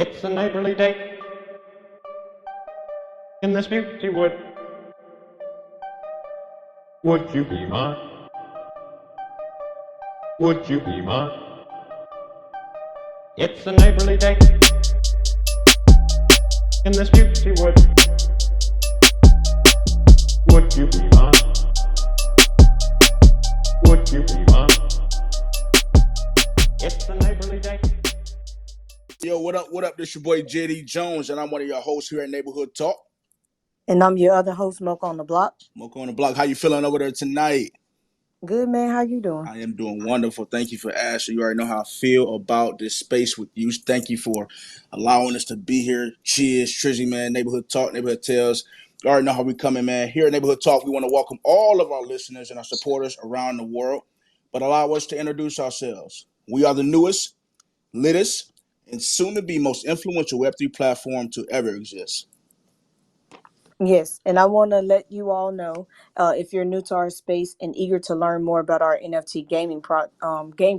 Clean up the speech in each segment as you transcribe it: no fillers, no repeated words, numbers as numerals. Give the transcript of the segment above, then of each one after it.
It's a neighborly day in this beauty wood. Would you be mine? Would you be mine? It's a neighborly day in this beauty wood. Would you be mine? Would you be mine? It's a neighborly day. Yo, what up? What up? This your boy JD Jones, and I'm one of your hosts here at Neighborhood Talk. And I'm your other host, Mocca on the block. Mocca on the block. How you feeling over there tonight? Good, man. How you doing? I am doing wonderful. Thank you for asking. You already know how I feel about this space with you. Thank you for allowing us to be here. Cheers, Trizzy, man. Neighborhood Talk, Neighborhood Tales. You already know how we coming, man. Here at Neighborhood Talk, we want to welcome all of our listeners and our supporters around the world, but allow us to introduce ourselves. We are the newest, latest, and soon to be most influential Web3 platform to ever exist. Yes, and I want to let you all know if you're new to our space and eager to learn more about our NFT game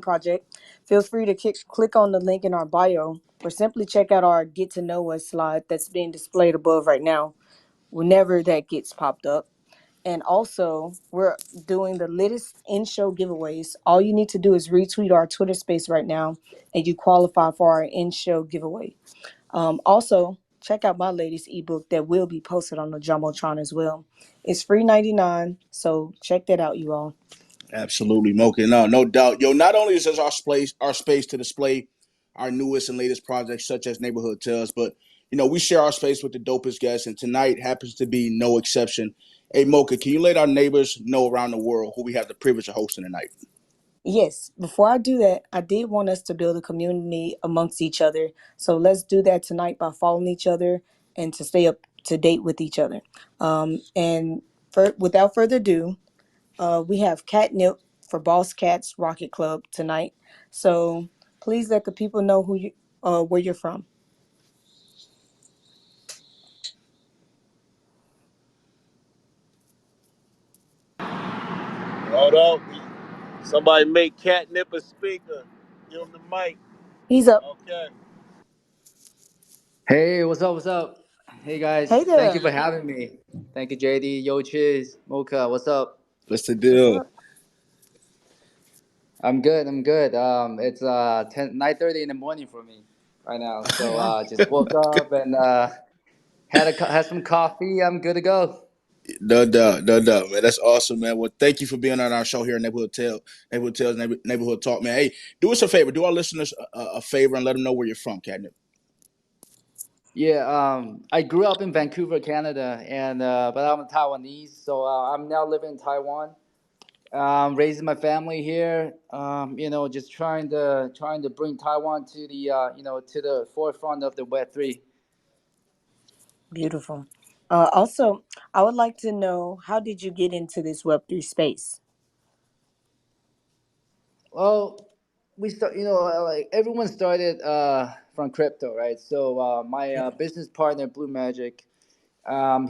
project, feel free to click on the link in our bio or simply check out our Get to Know Us slide that's being displayed above right now, whenever that gets popped up. And also, we're doing the latest in-show giveaways. All you need to do is retweet our Twitter space right now, and you qualify for our in-show giveaway. Also, check out my latest ebook that will be posted on the Jumbotron as well. It's free 99, so check that out, you all. Absolutely, Mocha. No doubt. Yo, not only is this our space to display our newest and latest projects such as Neighborhood Tales, but we share our space with the dopest guests, and tonight happens to be no exception. Hey, Mocha, can you let our neighbors know around the world who we have the privilege of hosting tonight? Yes, before I do that, I did want us to build a community amongst each other. So let's do that tonight by following each other and to stay up to date with each other. Without further ado, we have Catnip for Boss Cats Rocket Club tonight. So please let the people know where you're from. Hold up. Somebody make Catnip a speaker. Give him the mic. He's up. Okay. Hey, what's up? What's up? Hey guys, Hey thank you there. for having me. Thank you, JD. Yo, cheers. Mocha, what's up? What's the What's deal? up? I'm good. I'm good. It's 9:30 in the morning for me right now. Oh So wow. just woke up and had some coffee. I'm good to go. No doubt, man. That's awesome, man. Well, thank you for being on our show here at Neighborhood Tales, Neighborhood Talk, man. Hey, do us a favor. Do our listeners a favor and let them know where you're from, Catnip. Yeah. I grew up in Vancouver, Canada, and but I'm Taiwanese, so I'm now living in Taiwan. Raising my family here. Just trying to bring Taiwan to the to the forefront of the Web3. Beautiful. Also, I would like to know, how did you get into this Web3 space? Well, we start. Like everyone started from crypto, right? So my Yeah. business partner, Blue Magic,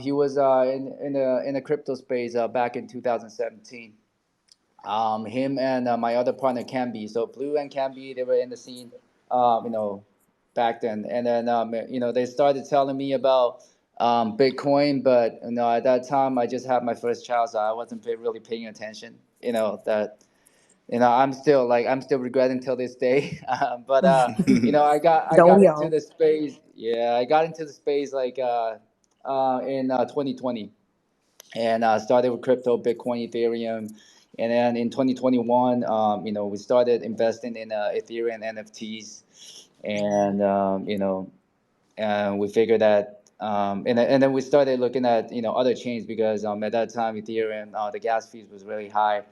he was in the crypto space back in 2017. Him and my other partner Camby. So Blue and Camby, they were in the scene, back then. And then they started telling me about Bitcoin, but at that time I just had my first child, so I wasn't really paying attention. That I'm still regretting till this day. But I got Don't we into all? the space. Yeah, I got into the space like in 2020, and started with crypto, Bitcoin, Ethereum, and then in 2021, we started investing in Ethereum NFTs, and and we figured that, and then we started looking at other chains because at that time Ethereum, the gas fees was really high,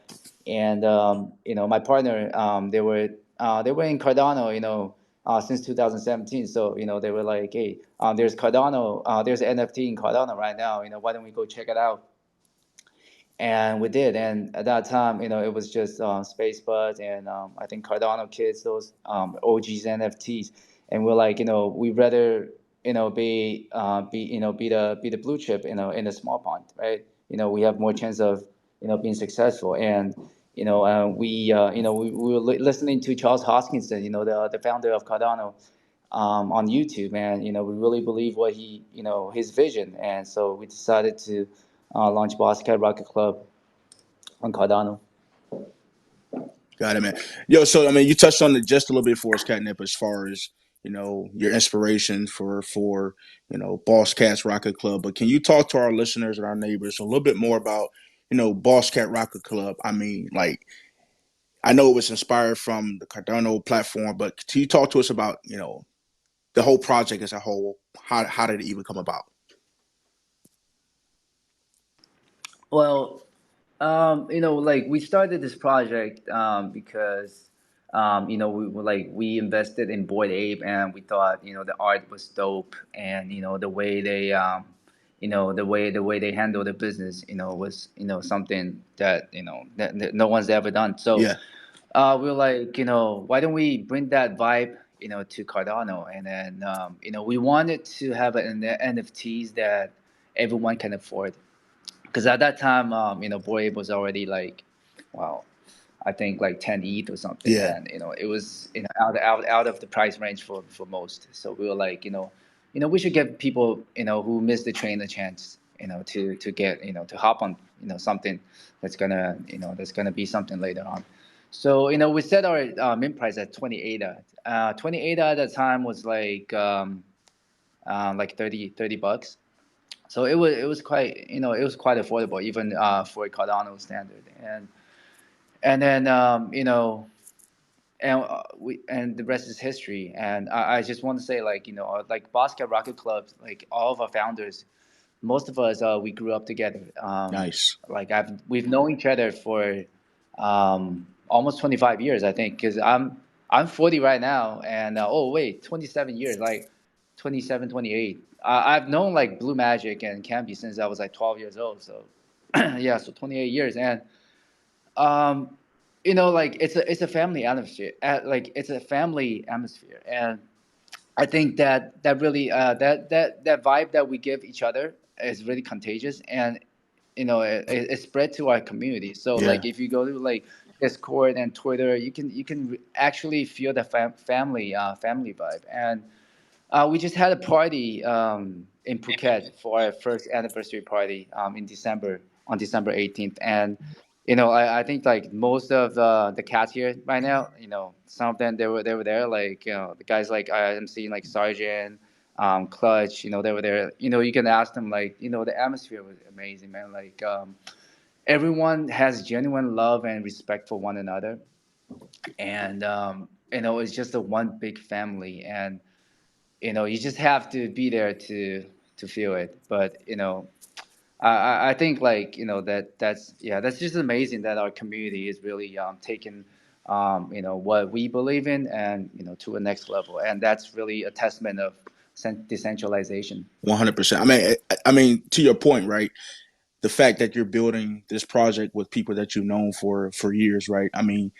and my partner, they were in Cardano, since 2017. So they were like, hey, there's Cardano, there's NFT in Cardano right now. Why don't we go check it out? And we did. And at that time, it was just Space Buds and I think Cardano Kids, those OGs NFTs. And we're like, we rather be the blue chip, in the small pond, right? We have more chance of being successful. And we were listening to Charles Hoskinson, the founder of Cardano. on YouTube, and we really believe what his vision, and so we decided to launch Boss Cat Rocket Club on Cardano. Got it, man. Yo, so I mean, you touched on it just a little bit for us, Catnip, as far as your inspiration for Boss Cats Rocket Club. But can you talk to our listeners and our neighbors a little bit more about Boss Cat Rocket Club? I mean, like I know it was inspired from the Cardano platform, but can you talk to us about the whole project as a whole? How did it even come about? Well, like we started this project because we invested in Boyd Ape, and we thought the art was dope, and the way they the way they handle the business was something that that no one's ever done. So Yeah, we were like, why don't we bring that vibe to Cardano, and then we wanted to have NFTs that everyone can afford, because at that time, Boyd was already like, wow, I think like 10 ETH or something, yeah, and it was out of the price range for most. So we were like, we should give people who missed the train a chance, to get to hop on something that's gonna be something later on. So we set our mint price at 20 ADA. 20 ADA at the time was like 30 bucks. So it was quite affordable, even for a Cardano standard. And then and the rest is history. And I just want to say, like, like Basket Rocket Clubs, like all of our founders, most of us, we grew up together. nice. Like we've known each other for almost 25 years, I think, because I'm 40 right now, and oh wait, 27 years, like 27, 28. I've known like Blue Magic and Campy since I was like 12 years old. So yeah, so 28 years. And um, like it's a family atmosphere. Like it's a family atmosphere, and I think that really that vibe that we give each other is really contagious, and it spread to our community. So Yeah, like if you go to like Discord and Twitter, you can actually feel the family vibe. And we just had a party in Phuket for our first anniversary party in December, on December 18th. And I think like most of the cats here right now, some of them they were there, like the guys like I'm seeing like Sergeant, Clutch, they were there. You can ask them, like, the atmosphere was amazing, man. Like everyone has genuine love and respect for one another, and it's just a one big family. And you just have to be there to feel it. But I think, like, that's just amazing that our community is really taking what we believe in, and to a next level. And that's really a testament of decentralization. 100%. I mean, to your point, right? The fact that you're building this project with people that you've known for years, right? I mean,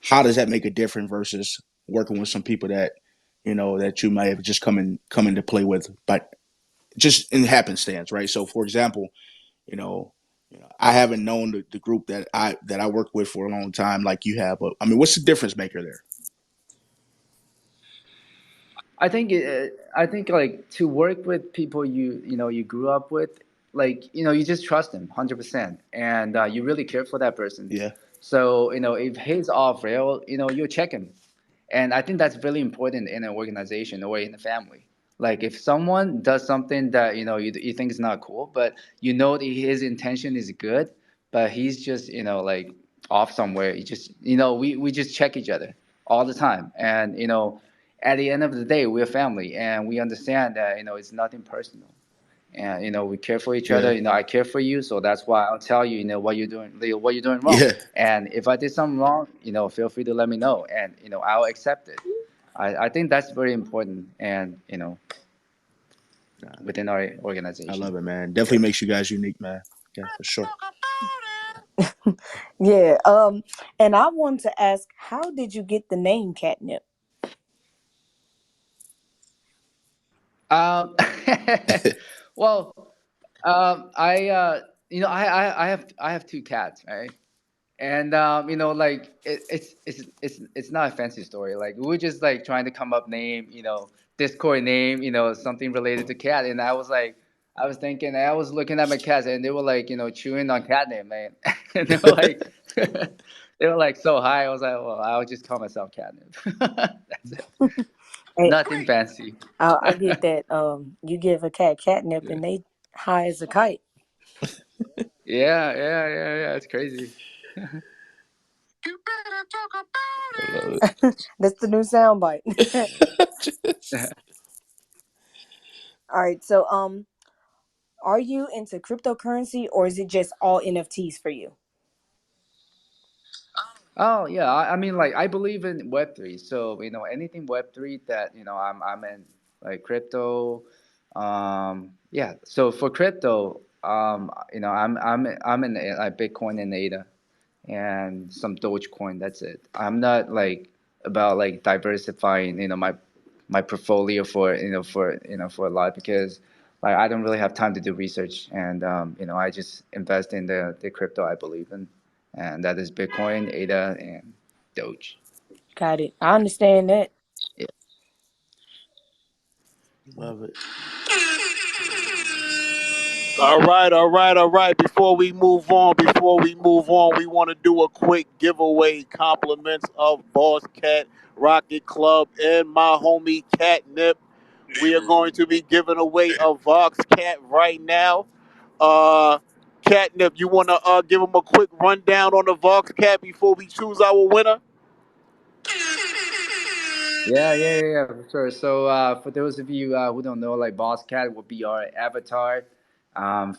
how does that make a difference versus working with some people that that you might have just come into play with, but just in happenstance, right? So, for example, you know, I haven't known the group that I work with for a long time like you have, but I mean, what's the difference maker there? I think like to work with people you grew up with, like you just trust them 100%, and you really care for that person. Yeah, So if he's off rail, you check him. And I think that's really important in an organization or in a family. Like if someone does something that you think is not cool, but that his intention is good, but he's just like off somewhere. You just we just check each other all the time. And at the end of the day, we're family, and we understand that it's nothing personal. And we care for each other. yeah, I care for you, so that's why I'll tell you, what you're doing wrong. yeah. And if I did something wrong, feel free to let me know, and I'll accept it. I think that's very important, and within our I organization. love it, man. Yeah. Definitely makes you guys unique, man. Yeah, for sure. Yeah. And I want to ask, how did you get the name Catnip? Um, well, I I have two cats, right? And like it's not a fancy story. Like we were just like trying to come up name, Discord name, something related to cat, and I was like, I was thinking, I was looking at my cats, and they were like, chewing on catnip, man, and they were like, they were like so high. I was like, well, I'll just call myself catnip. That's it. Hey, Nothing fancy. I get that. You give a cat catnip and they high as a kite. Yeah, yeah, yeah, yeah. It's crazy. I love That's the new soundbite. it. All right. So, are you into cryptocurrency or is it just all NFTs for you? Oh yeah, I mean, like, I believe in Web3, so anything Web3 that I'm in, like crypto. Yeah. So for crypto, I'm in like Bitcoin and ADA and some Dogecoin. That's it. I'm not like about like diversifying, my portfolio for a lot, because like I don't really have time to do research, and I just invest in the crypto I believe in, and that is Bitcoin, ADA, and Doge. Got it. I understand that. Yeah. Love it. All right, all right, all right. Before we move on, we want to do a quick giveaway. Compliments of Boss Cat Rocket Club and my homie Catnip. We are going to be giving away a Vox Cat right now. Uh, Catnip, you want to give them a quick rundown on the Vox Cat before we choose our winner? Yeah, yeah, yeah, yeah, for sure. So, for those of you who don't know, like, Boss Cat will be our avatar,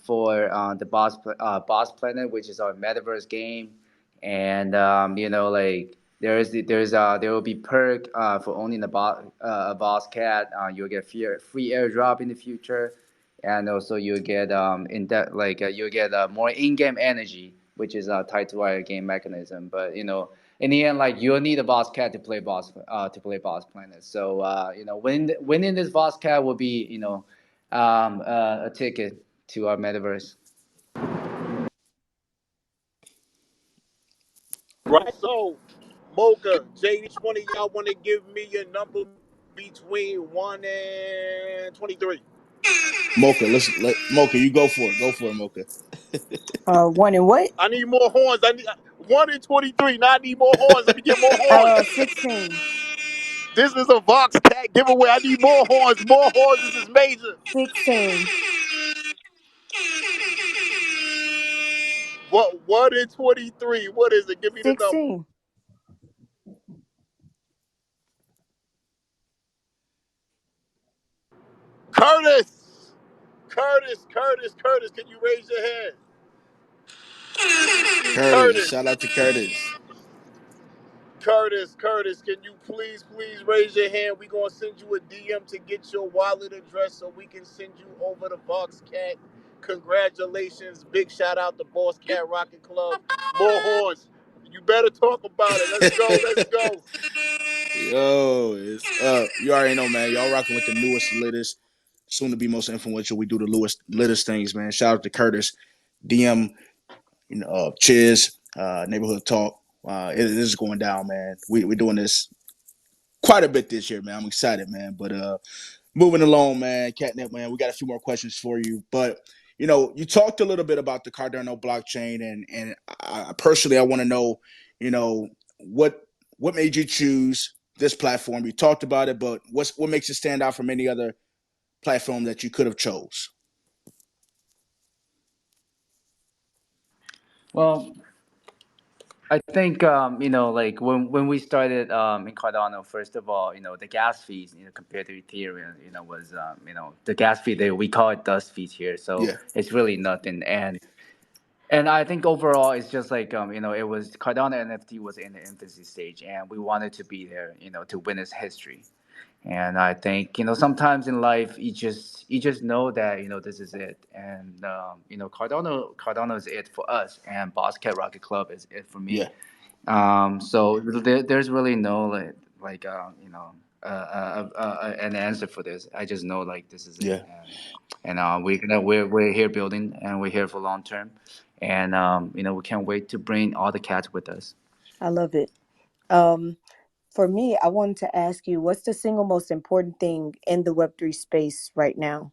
for the Boss Planet, which is our Metaverse game, and like, there will be perk for owning a Boss Cat. You'll get free airdrop in the future, and also you'll get in that like you'll get more in-game energy, which is tied to our game mechanism. But in the end, like, you'll need a boss cat to play boss planet. So winning this boss cat will be a ticket to our metaverse. Right. So, Mocha, JD20, y'all want to give me your number between 1 and 23? Mocha, Mocha, you go for it. Go for it, Mocha. One and what? I need more horns. I need 1 and 23. Now I need more horns. Let me get more horns. 16. This is a Vox Cat giveaway. I need more horns. More horns. This is major. 16. What? 1 and 23. What is it? Give me the number. 16. Curtis. Curtis. Can you raise your hand? Curtis, Curtis. shout out to Curtis. Curtis, can you please raise your hand? We're going to send you a DM to get your wallet address so we can send you over to Vox Cat. Congratulations. Big shout out to Boss Cat Rocket Club. More horns. You better talk about it. Let's go. Let's go. Yo, it's up. You already know, man. Y'all rocking with the newest, latest, soon to be most influential. We do the latest things, man. Shout out to Curtis, DM, Chiz, Neighborhood Talk. It is going down, man. We're doing this quite a bit this year, man. I'm excited, man. But moving along, man, Catnip, man, we got a few more questions for you. But you talked a little bit about the Cardano blockchain, and I personally, I want to know, you know, what what made you choose this platform? You talked about it, but what makes it stand out from any other platform that you could have chose? Well, I think like, when we started in Cardano, first of all, the gas fees, compared to Ethereum, was the gas fee, we call it dust fees here, so Yeah, it's really nothing. And I think overall, it's just like, it was Cardano NFT was in the infancy stage, and we wanted to be there, to witness history. And I think, sometimes in life, you just know that, this is it. And Cardano is it for us, and Boss Cat Rocket Club is it for me. yeah, So there's really no like an answer for this. I just know, like, this is it. yeah. And we're here building, and we're here for long term, and we can't wait to bring all the cats with us. I love it. Um, For me, I wanted to ask you, what's the single most important thing in the Web3 space right now?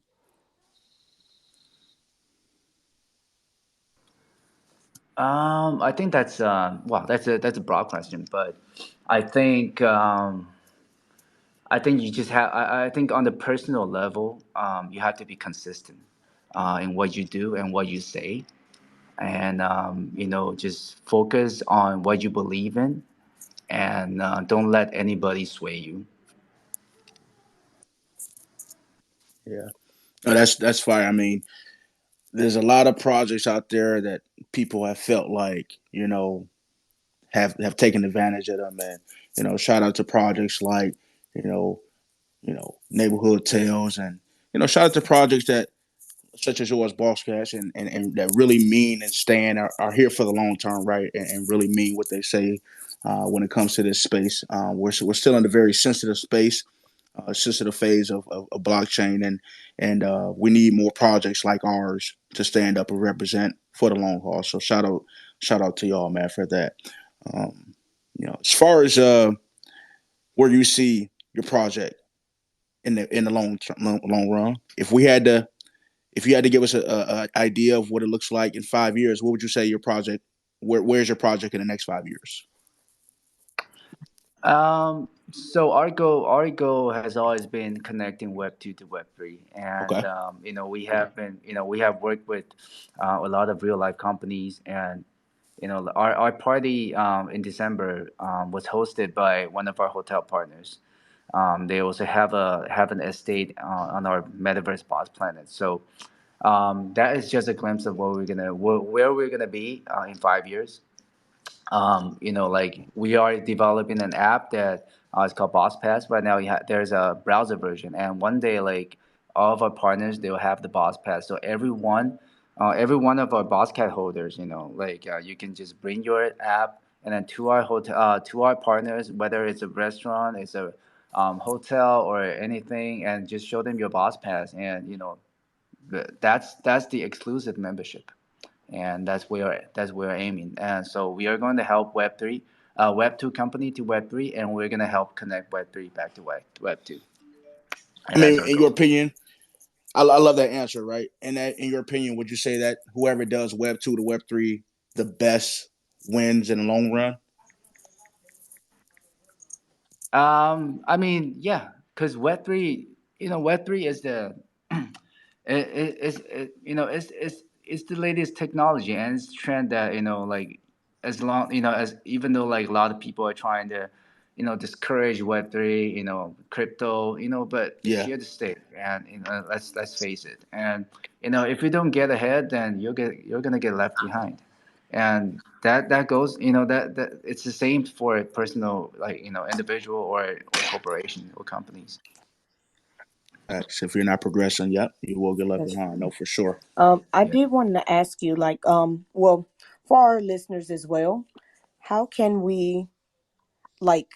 I think that's well, that's a broad question, but I think um, I think you just have. I think on the personal level, you have to be consistent in what you do and what you say, and just focus on what you believe in, and don't let anybody sway you. Yeah. No, that's fire. I mean, there's a lot of projects out there that people have felt like, have taken advantage of them, and shout out to projects like, you know, neighborhood tales, and shout out to projects that such as yours, Boss Cash, and that really mean and stand are here for the long term, right? And really mean what they say when it comes to this space. We're still in a very sensitive space, sensitive phase of blockchain, and we need more projects like ours to stand up and represent for the long haul. So shout out to y'all, man, for that. Um, as far as where you see your project in the long run, if you had to give us a idea of what it looks like in 5 years, what would you say your project? Where's your project in the next 5 years? So our goal has always been connecting Web 2 to Web 3, and Okay. we have worked with a lot of real life companies, and our party in December was hosted by one of our hotel partners. They also have an estate on our Metaverse boss planet. So that is just a glimpse of where we're gonna be in 5 years. Like we are developing an app that is called Boss Pass. Right now, there's a browser version, and one day, like all of our partners, they will have the Boss Pass. So every one of our Boss Cat holders, like you can just bring your app, and then to our partners, whether it's a restaurant, it's a hotel, or anything, and just show them your Boss Pass, and that's the exclusive membership, and that's where we're aiming. And so we are going to help Web 2 company to Web 3, and we're going to help connect Web 3 back to Web 2, I and that's mean, our in your goal. opinion, I love that answer, right? And that, in your opinion, would you say that whoever does Web 2 to Web 3 the best wins in the long run? I mean, yeah, because Web 3, Web 3 is the it's the latest technology, and it's a trend that like as long as even though like a lot of people are trying to discourage Web 3, crypto, but it's Yeah, here to stay, and let's face it. And if you don't get ahead, then you're gonna get left behind, and that goes, that it's the same for a personal, like individual or corporation or companies. if you're not progressing, yep, you will get left That's behind. No, true. for sure. I Yeah. did want to ask you, like, well, for our listeners as well, how can we, like,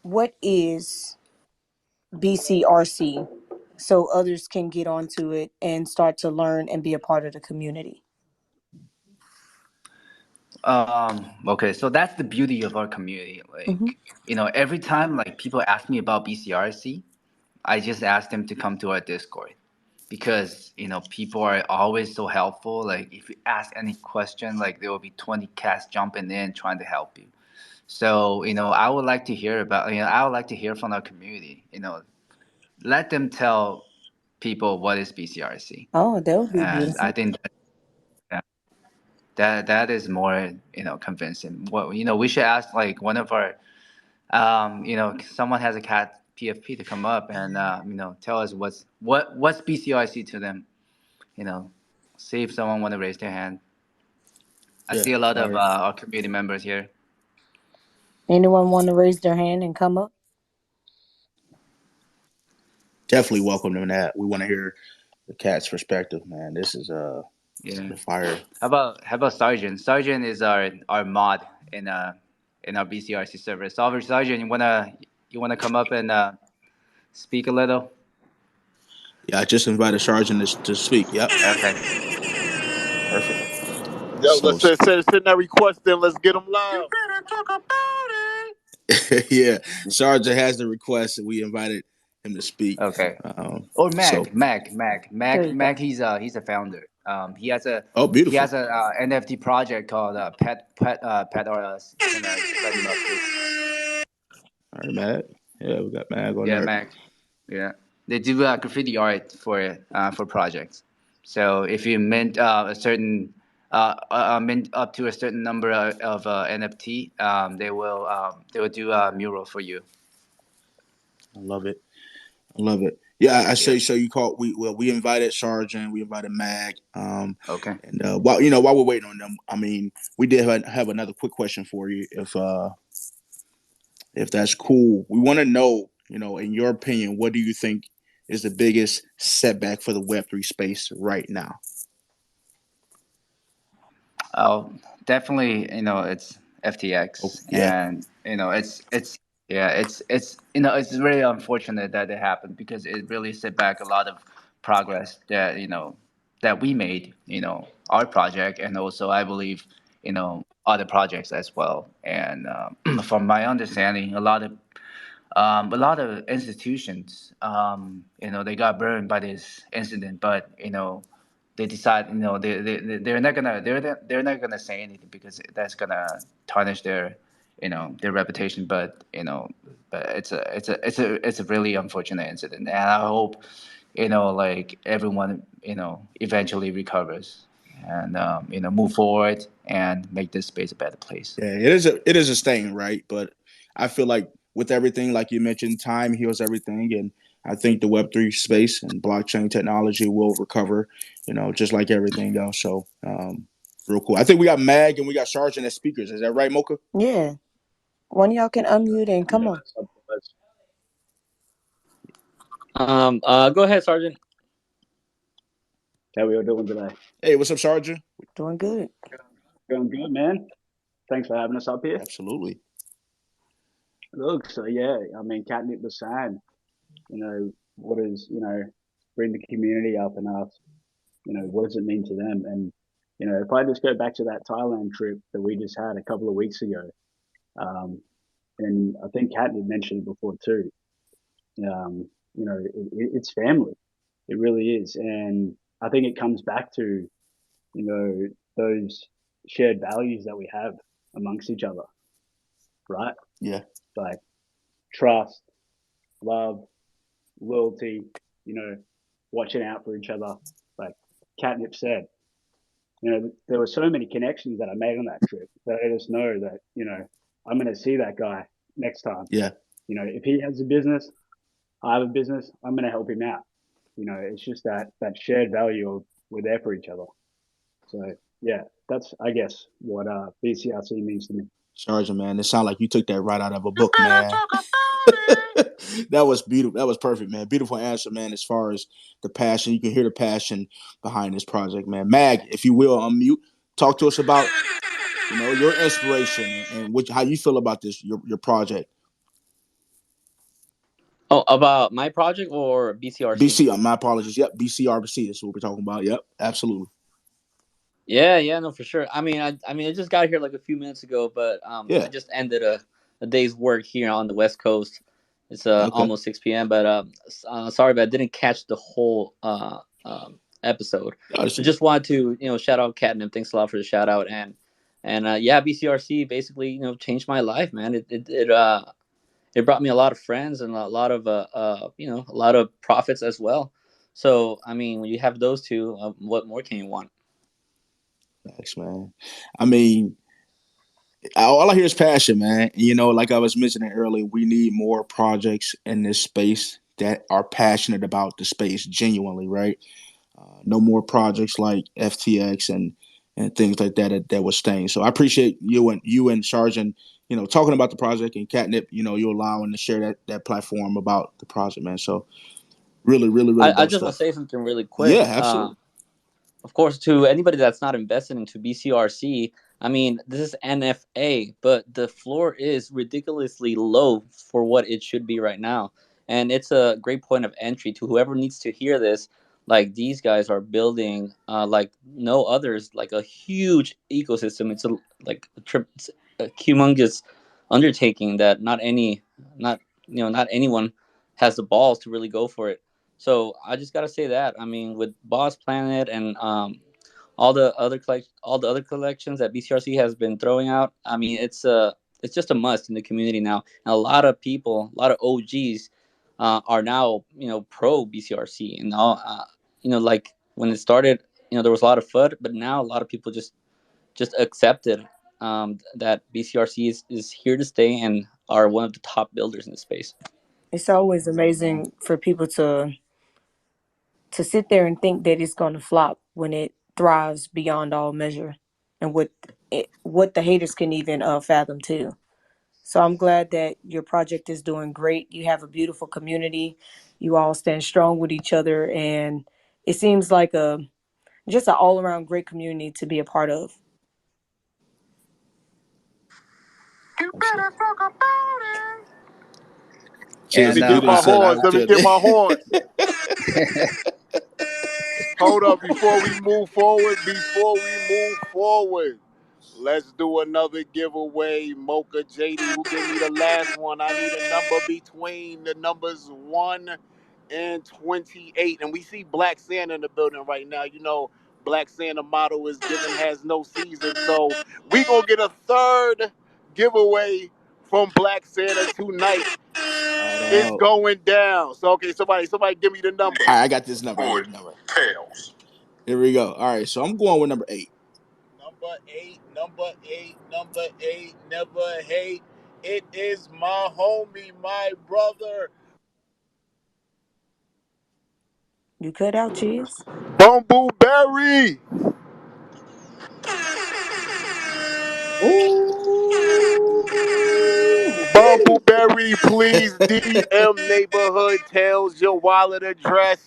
what is BCRC so others can get onto it and start to learn and be a part of the community? Okay, so that's the beauty of our community. Hmm. Like, every time like people ask me about BCRC, I just ask them to come to our Discord, because people are always so helpful. Like if you ask any question, like there will be 20 cats jumping in trying to help you. So I would like to hear from our community. Let them tell people what is BCRC, Oh, that would be and I beautiful. think that is more convincing. What we should ask like one of our someone has a cat PFP to come up and tell us what's BCIC to them. You know, see if someone want to raise their hand. I Yeah, see a lot of fire. our community members here. Anyone want to raise their hand and come up? Definitely welcome them that. We want to hear the cat's perspective, man. This is Yeah. the fire. How about Sergeant? Sergeant is our mod in our BCRC server. So Sergeant, you wanna come up and speak a little? Yeah, I just invited Sergeant to speak. Yep, Okay. perfect. Yo, So let's send that request in. Let's get them live. Yeah, Sargent has the request, and we invited him to speak. Okay. Or So, There you go. He's a founder. oh, He beautiful. has a NFT project called Pet or I'm gonna let him up too. All right, Mag. Yeah, we got Mag on Yeah, there. Mac. Yeah, they do graffiti art for projects. So if you mint a certain mint up to a certain number of NFT, they will do a mural for you. I love it. I love it. Yeah, I Yeah. say so. You called. We invited Sargent. We invited Mag. Okay. And while we're waiting on them, I mean, we did have another quick question for you, if that's cool. We want to know, in your opinion, what do you think is the biggest setback for the Web3 space right now? Oh, definitely. It's Oh, FTX, yeah, and it's yeah, it's really unfortunate that it happened because it really set back a lot of progress that we made. Our project, and also I believe other projects as well. And from my understanding, a lot of institutions, they got burned by this incident, but they decide, they're not gonna say anything because that's gonna tarnish their reputation. But it's a really unfortunate incident, and I hope like everyone eventually recovers and move forward and make this space a better place. yeah. It is a stain, right? But I feel like with everything, like you mentioned, time heals everything, and I think the Web3 space and blockchain technology will recover, just like everything else. So, real cool. I think we got Mag and we got Sargent as speakers. Is that right, Mocha? Yeah. One of y'all can unmute and Yeah, come on. Go ahead, Sergeant. How we all doing today? Hey, what's up, Sargent? Doing good. Going good, man. Thanks for having us up here. Absolutely. Look, so yeah, I mean, Catnip was saying, what is, bring the community up and ask, what does it mean to them? And, if I just go back to that Thailand trip that we just had a couple of weeks ago, um, and I think Catnip mentioned it before too, it's family. It really is. And I think it comes back to, those shared values that we have amongst each other, right? Yeah. Like trust, love, loyalty, you know, watching out for each other. Like Catnip said, there were so many connections that I made on that trip that I just know that, I'm going to see that guy next time. Yeah. If he has a business, I have a business, I'm going to help him out. It's just that shared value of we're there for each other. So yeah, that's I guess what BCRC means to me. Sargent, man, it sounds like you took that right out of a book, man. That was beautiful. That was perfect, man. Beautiful answer, man. As far as the passion, you can hear the passion behind this project, man. Mag, if you will, unmute. Talk to us about your inspiration and how you feel about this your project. Oh, about my project or BCRC? BC, my apologies. Yep, BCRC. That's what we're talking about. Yep, absolutely. Yeah, no, for sure. I just got here like a few minutes ago, but I Yeah. just ended a day's work here on the West Coast. It's Okay. almost 6 p.m. But sorry, but I didn't catch the whole episode. So Gotcha. just wanted to shout out Catnip. Thanks a lot for the shout out and yeah, BCRC basically changed my life, man. It brought me a lot of friends and a lot of a lot of profits as well. So I mean, when you have those two, what more can you want? Thanks, man. I mean, all I hear is passion, man. Like I was mentioning earlier, we need more projects in this space that are passionate about the space genuinely, right? No more projects like FTX and things like that was staying. So I appreciate you and Sargent, talking about the project, and Catnip, you allowing to share that platform about the project, man. So really, really, really I dope just want to stuff. say something really Yeah, quick. absolutely. Of course, to anybody that's not invested into BCRC, I mean, this is NFA, but the floor is ridiculously low for what it should be right now. And it's a great point of entry to whoever needs to hear this. Like, these guys are building, like no others, like a huge ecosystem. It's a humongous undertaking that not not anyone has the balls to really go for it. So I just gotta say that. I mean, with Boss Planet and all the other collections that BCRC has been throwing out, I mean, it's just a must in the community now. And a lot of people, a lot of OGs, are now pro BCRC and all. Like when it started, there was a lot of FUD, but now a lot of people just accepted that BCRC is here to stay and are one of the top builders in the space. It's always amazing for people to sit there and think that it's going to flop when it thrives beyond all measure, and what the haters can even fathom too. So I'm glad that your project is doing great. You have a beautiful community. You all stand strong with each other, and it seems like a just an all around great community to be a part of. You better Absolutely. talk about it. Let Cheers And me to you get there, my sir. horns. Let me get my horns. uh, Hold up before we move forward. Let's do another giveaway. Mocha JD, who gave me the last one? I need a number between the numbers 1 and 28. And we see Black Santa in the building right now. You know, Black Santa motto is given has no season. So we gonna get a third giveaway from Black Santa tonight. All right, It's going down. So okay, somebody give me the number. I got this number. I got the number. Here we go. All right, so I'm going with number 8. Number eight, never hate. It is my homie, my brother, You cut out, cheers. Bumble Berry. ooh, Bumbleberry, please DM Neighborhood Tales your wallet address.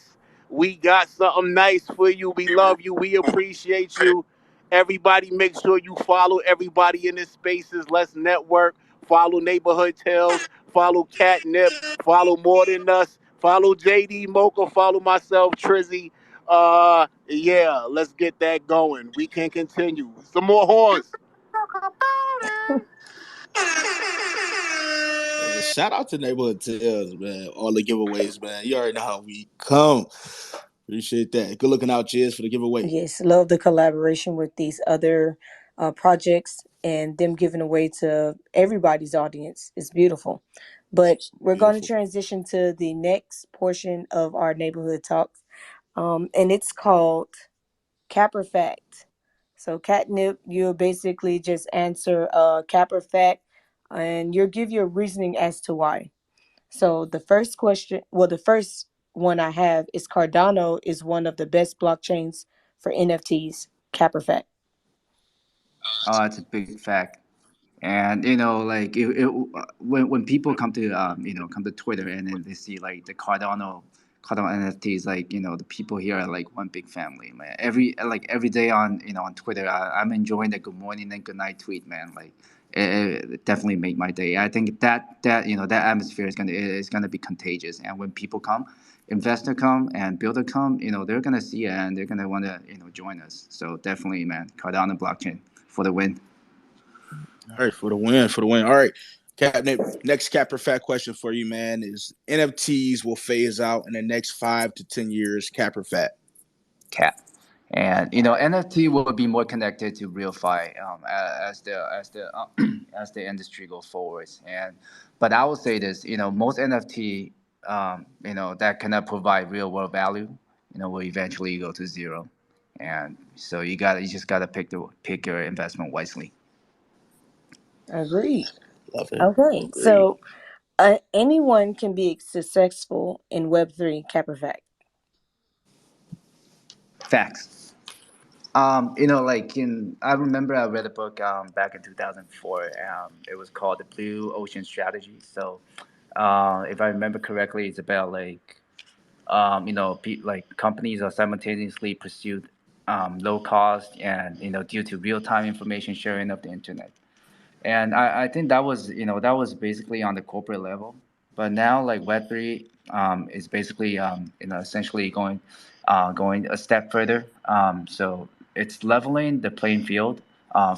We got something nice for you. We love you. We appreciate you. Everybody, make sure you follow everybody in this spaces. Let's network. Follow Neighborhood Tales. Follow Catnip. Follow More Than Us. Follow JD Mocha. Follow myself, Trizzy. Yeah, let's get that going. We can continue. Some more horns. Shout out to Neighborhood Tales, man. All the giveaways, man. You already know how we come. Appreciate that. Good looking out. Cheers for the giveaway. Yes, love the collaboration with these other projects and them giving away to everybody's audience. It's beautiful. But we're going to Beautiful. transition to the next portion of our neighborhood talks, and it's called Cap or Fact. So, Catnip, you'll basically just answer cap or fact, and you'll give your reasoning as to why. So, the first one I have is Cardano is one of the best blockchains for NFTs. Cap or fact? it's a big fact. And like when people come to come to Twitter and then they see like the Cardano NFTs, like the people here are like one big family, man. Every day on on Twitter, I'm enjoying the good morning and good night tweet, man. Like it definitely make my day. I think that that atmosphere is gonna be contagious, and when people come, investor come and builder come, they're gonna see it and they're gonna want to join us. So definitely, man, Cardano blockchain for the win. All right, for the win, for the win. All right, Captain. Next Capper Fact question for you, man, is NFTs will phase out in the next 5 to 10 years. Capper Fact. Cap. And NFT will be more connected to real fi as the industry goes forwards. And but I will say this, most NFT that cannot provide real world value, will eventually go to zero. And so you just gotta pick your investment wisely. Agreed. Love it. Okay, Agreed. so anyone can be successful in Web3. Cap or fact? Facts. Like I remember I read a book back in 2004. It was called The Blue Ocean Strategy. So, if I remember correctly, it's about like like companies are simultaneously pursued low cost and due to real time information sharing of the internet. And I think that was basically on the corporate level. But now like Web3 is basically essentially going a step further. So it's leveling the playing field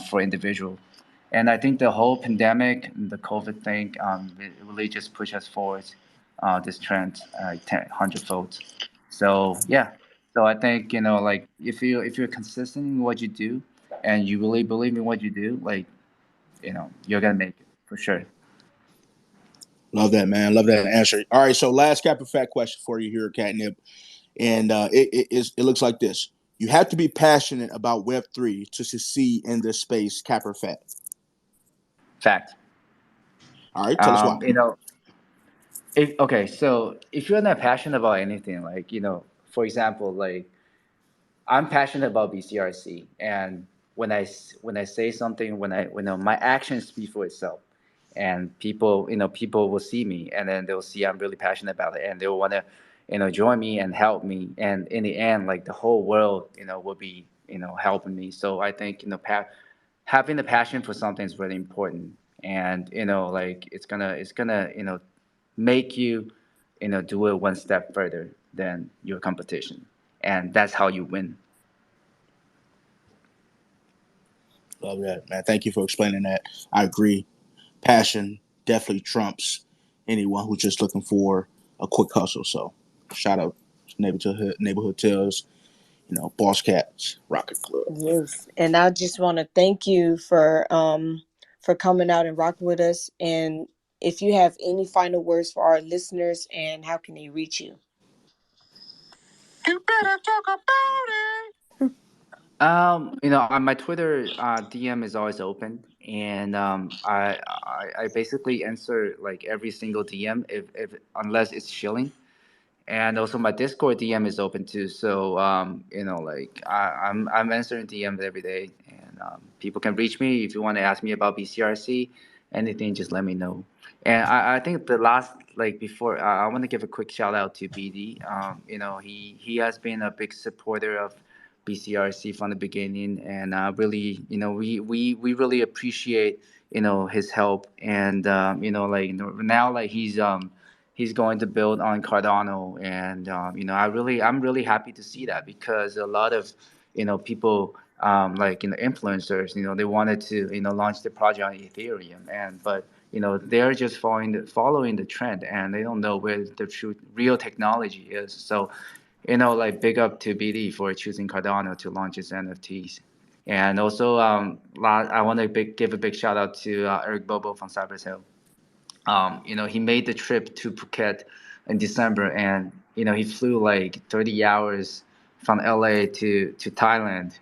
for individual. And I think the whole pandemic, the COVID thing, it really just pushed us forward this trend 100-fold. So yeah, so I think like if you're consistent in what you do, and you really believe in what you do, like you're gonna make it for sure. Love that, man. Love that answer. All right, so last cap and fact question for you here, Catnip, and it looks like this: you have to be passionate about Web3 to succeed in this space. Cap or fact? Fact. All right, tell us why. You know, okay, so if you're not passionate about anything, like for example, like I'm passionate about BCRC, and when I say something, when my actions speak for itself, and people will see me, and then they'll see I'm really passionate about it, and they'll want to join me and help me, and in the end, like the whole world will be helping me. So I think having the passion for something is really important, and like it's gonna make you do it one step further than your competition, and that's how you win. Love that, man. Thank you for explaining that. I agree. Passion definitely trumps anyone who's just looking for a quick hustle. So, shout out neighborhood tales, Boss Cats, Rocket Club. Yes, and I just want to thank you for coming out and rocking with us. And if you have any final words for our listeners, and how can they reach you? You better talk about it. On my Twitter DM is always open, and I basically answer like every single DM if unless it's shilling. And also my Discord DM is open too. So like I'm answering DMs every day, and people can reach me if you want to ask me about BCRC, anything. Just let me know. And I think the last like before I want to give a quick shout out to BD. He has been a big supporter of BCRC from the beginning, and really we really appreciate his help, and like now like he's going to build on Cardano, and I'm really happy to see that, because a lot of people like influencers, they wanted to launch the project on Ethereum, and but they're just following the trend, and they don't know where the true real technology is. So like big up to BD for choosing Cardano to launch its NFTs. And also, I want to give a big shout out to Eric Bobo from Cypress Hill. He made the trip to Phuket in December, and he flew like 30 hours from LA to Thailand.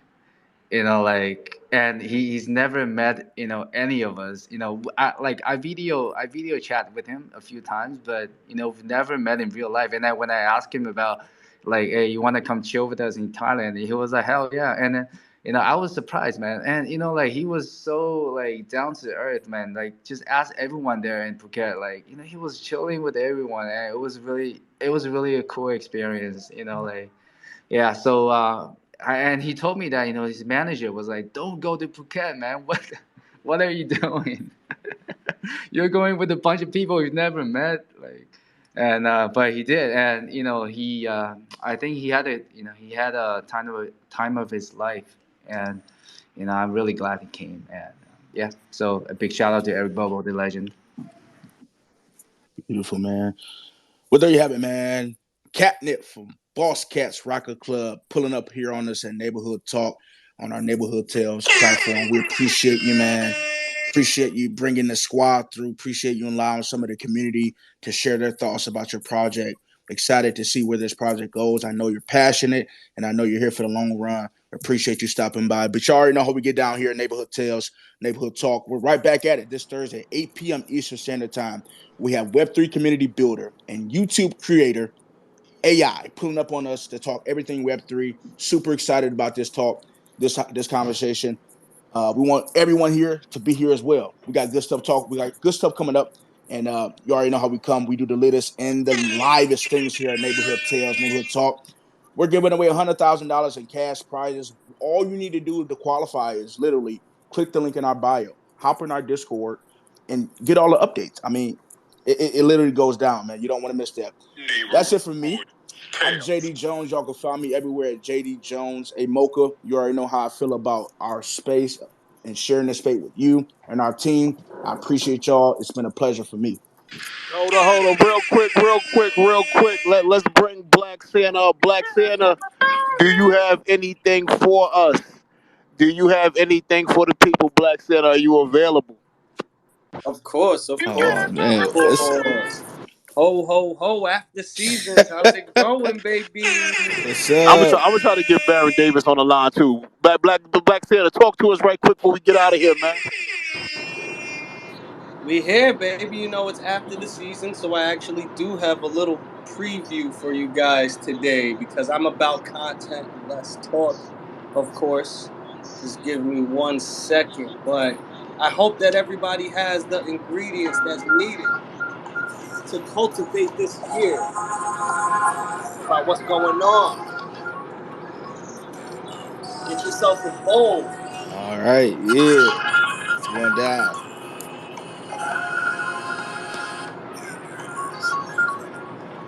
Like, and he's never met any of us. I video chat with him a few times, but we've never met in real life. And then when I asked him about like, hey, you want to come chill with us in Thailand, he was like, hell yeah. And then I was surprised, man. And like he was so like down to earth, man. Like just ask everyone there in Phuket. Like he was chilling with everyone, and it was really a cool experience. Like yeah. So and he told me that his manager was like, "Don't go to Phuket, man. What are you doing? You're going with a bunch of people you've never met." Like, and but he did, and he I think he had a time of his life, and I'm really glad he came, and yeah. So a big shout out to Eric Bobo, the legend. Beautiful, man. Well, there you have it, man. Catnip from Boss Cats Rocket Club pulling up here on us at Neighborhood Talk on our Neighborhood Tales platform. We appreciate you, man. Appreciate you bringing the squad through. Appreciate you allowing some of the community to share their thoughts about your project. Excited to see where this project goes. I know you're passionate, and I know you're here for the long run. Appreciate you stopping by. But you already know how we get down here at Neighborhood Tales, Neighborhood Talk. We're right back at it this Thursday, 8 p.m. Eastern Standard Time. We have Web3 community builder and YouTube creator AI pulling up on us to talk everything Web3. Super excited about this talk, this conversation. We want everyone here to be here as well. We got good stuff talk. We got good stuff coming up, and you already know how we come. We do the latest and the livest things here at Neighborhood Tales, Neighborhood Talk. We're giving away $100,000 in cash prizes. All you need to do to qualify is literally click the link in our bio, hop in our Discord, and get all the updates. I mean, it literally goes down, man. You don't want to miss that. That's it for me. I'm JD Jones. Y'all can find me everywhere at JD Jones. A Mocha. You already know how I feel about our space. and sharing this space with you and our team. I appreciate y'all. It's been a pleasure for me. Hold on, real quick. Let's bring Black Santa up. Black Santa, do you have anything for us? Do you have anything for the people, Black Santa? Are you available? Of course, of course, Oh of man, course. Ho, ho, ho, after seasons. How's it going, baby? what's I'm up? gonna try to get Baron Davis on the line too. Black Santa, talk to us right quick before we get out of here, man. We here, baby. You know, it's after the season, so I actually do have a little preview for you guys today because I'm about content and less talk, of course. Just give me 1 second. But I hope that everybody has the ingredients that's needed to cultivate this year about what's going on. Get yourself a bowl. All right, yeah, it's going down.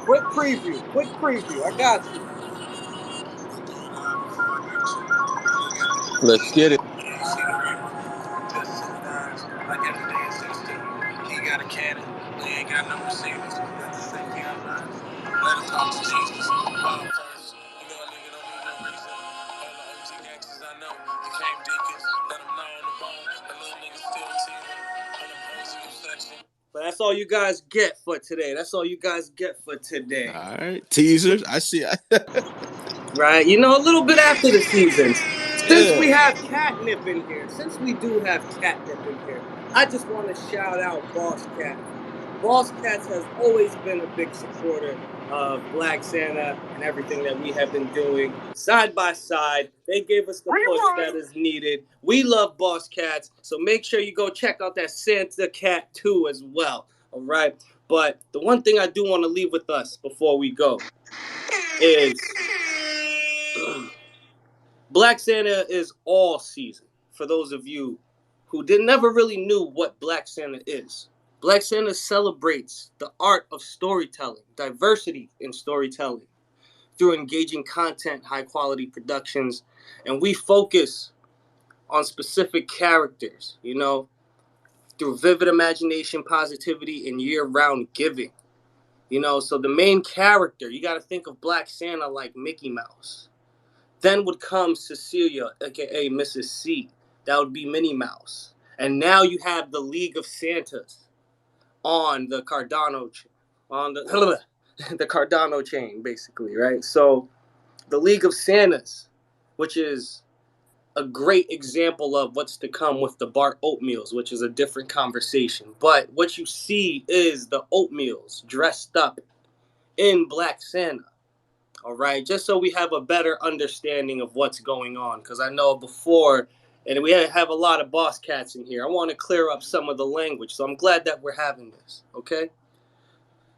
Quick preview. Quick preview. I got you. Let's get it. Like every day is 16. He got a cannon, we ain't got no receivers. That's the same thing I learned. Let him talk to Jesus. Ball first. You know a nigga don't need no reason. All the OG gangsters I know became deacons. Let them lie on the bone. The little nigga still teasing. On the OCU section. But that's all you guys get for today. That's all you guys get for today. All right, teasers. I see. Right? You know, a little bit after the seasons. Since we Yeah. have Catnip in here, since we do have Catnip in here, I just want to shout out Boss Cats. Boss Cats has always been a big supporter of Black Santa and everything that we have been doing side by side. They gave us the push that is needed. We love Boss Cats, so make sure you go check out that Santa Cat 2 as well. All right? But the one thing I do want to leave with us before we go is Black Santa is all season. For those of you who never really knew what Black Santa is, Black Santa celebrates the art of storytelling, diversity in storytelling, through engaging content, high quality productions, and we focus on specific characters, you know, through vivid imagination, positivity, and year round giving. You know, so the main character, you got to think of Black Santa like Mickey Mouse. Then would come Cecilia, aka Mrs. C. That would be Minnie Mouse. And now you have the League of Santas on the Cardano, on the the Cardano chain, basically, right? So the League of Santas, which is a great example of what's to come with the Bart Oatmeals, which is a different conversation. But what you see is the Oatmeals dressed up in Black Santa. All right, just so we have a better understanding of what's going on, because I know before, and we have a lot of boss cats in here. I want to clear up some of the language, so I'm glad that we're having this. Okay,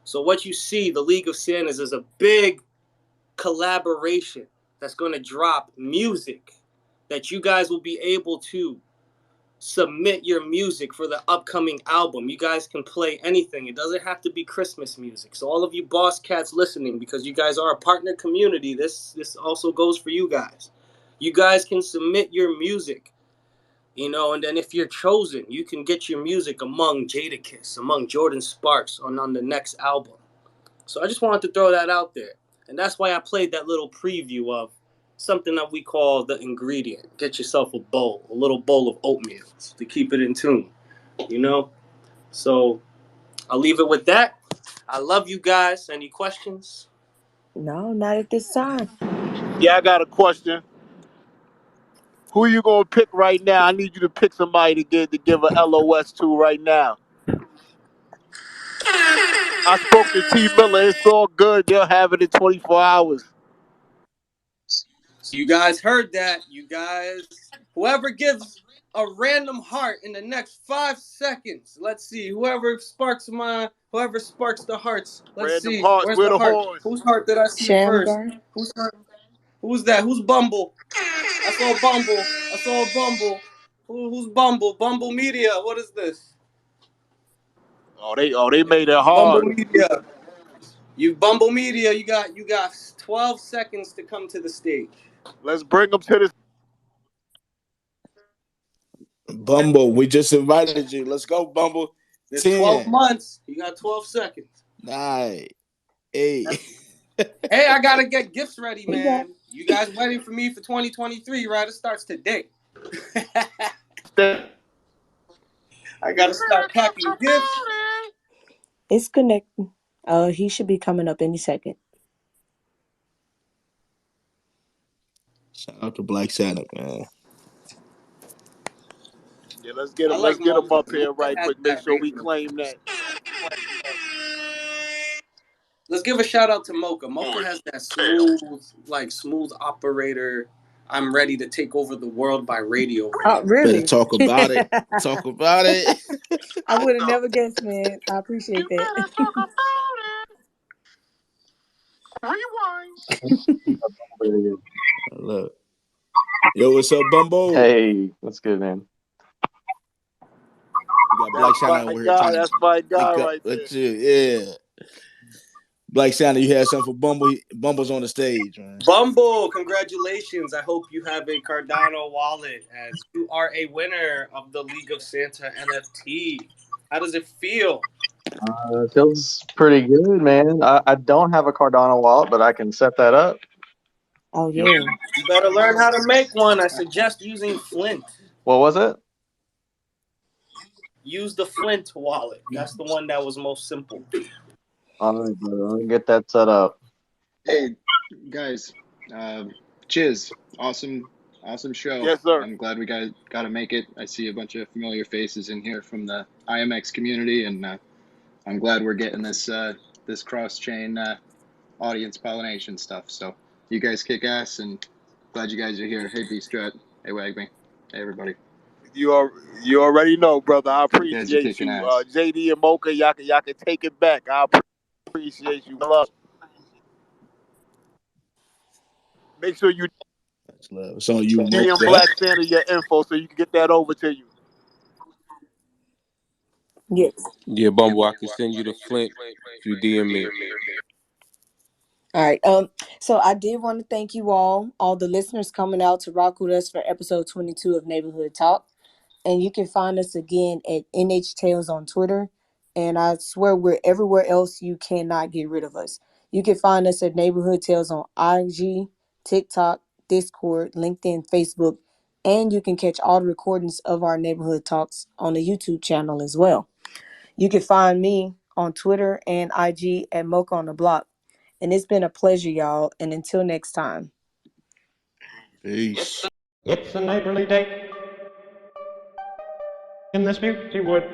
so what you see, the League of Santas is a big collaboration that's going to drop music that you guys will be able to submit your music for the upcoming album. You guys can play anything. It doesn't have to be Christmas music. So all of you boss cats listening, because you guys are a partner community, this also goes for you guys. You guys can submit your music, you know, and then if you're chosen, you can get your music among Jadakiss, among Jordan Sparks on the next album. So I just wanted to throw that out there. And that's why I played that little preview of something that we call the ingredient. Get yourself a bowl, a little bowl of oatmeal to keep it in tune, you know? So I'll leave it with that. I love you guys. Any questions? No, not at this time. Yeah, I got a question. Who you gonna pick right now? I need you to pick somebody to give a LOS to right now. I spoke to T Miller. It's all good. They'll have it in 24 hours. So you guys heard that. You guys, whoever gives a random heart in the next 5 seconds. Let's see. Whoever sparks the hearts. Let's Random see. hearts. Where's Where the the heart? horns? Whose heart did I see first? Shamgar. Whose heart? Who's that? Who's Bumble? I saw Bumble. I saw Bumble. Who's Bumble? Bumble Media. What is this? Oh they made it Bumble hard. Media. You Bumble Media. You got 12 seconds to come to the stage. Let's bring them to this. Bumble, we just invited you. Let's go, Bumble. There's 12 10, months. You got 12 seconds. 9, 8. Hey, I gotta get gifts ready, He got man. You guys waiting for me for 2023, right? It starts today. I gotta start packing gifts. it's connecting. He should be coming up any second. Shout out to Black Santa, man. Yeah, let's get I him. like Let's get him Mocca. up here Mocca right has quick. Make that sure we radio. claim that. Let's give a shout out to Mocca. Mocca has that smooth operator. I'm ready to take over the world by radio. Oh, Better really? talk about it. Talk about it. I would have never guessed, man. I appreciate that. Look. Yo, what's up, Bumbo? Hey, what's good, man? We got Black That's Santa my over here guy. trying to That's my guy link up right there. with you. Yeah. Black Santa, you had something for Bumble? Bumble's on the stage, man. Bumble, congratulations. I hope you have a Cardano wallet as you are a winner of the League of Santa NFT. How does it feel? It feels pretty good, man. I don't have a Cardano wallet, but I can set that up. Oh You- yeah. You better learn how to make one. I suggest using Flint. What was it? Use the Flint wallet. That's the one that was most simple. All right, brother. Let me get that set up. Hey, guys, cheers! Awesome show. Yes, sir. I'm glad we got to make it. I see a bunch of familiar faces in here from the IMX community, and I'm glad we're getting this this cross chain audience pollination stuff. So you guys kick ass, and glad you guys are here. Hey, B Strat. Hey, Wagme. Hey, everybody. You already know, brother. I You guys are appreciate kicking you. ass. JD and Mocha, y'all can take it back. I appreciate you. Love. Make sure you That's love. It's on you, DM Mocha. Black Santa your info so you can get that over to you. Yes. Yeah, Bumble, I can send you the Flint if you DM me. All right. So I did want to thank you all the listeners coming out to rock with us for episode 22 of Neighborhood Talk. And you can find us again at NH Tales on Twitter. And I swear we're everywhere else you cannot get rid of us. You can find us at Neighborhood Tales on IG, TikTok, Discord, LinkedIn, Facebook, and you can catch all the recordings of our Neighborhood Talks on the YouTube channel as well. You can find me on Twitter and IG at Mocca on the Block. And it's been a pleasure, y'all. And until next time. Peace. It's a neighborly day in this beauty wood.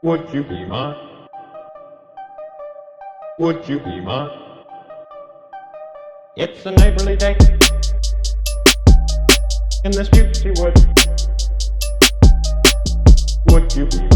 Would you be mine? Would you be mine? It's a neighborly day in this beauty wood. Would you be mine?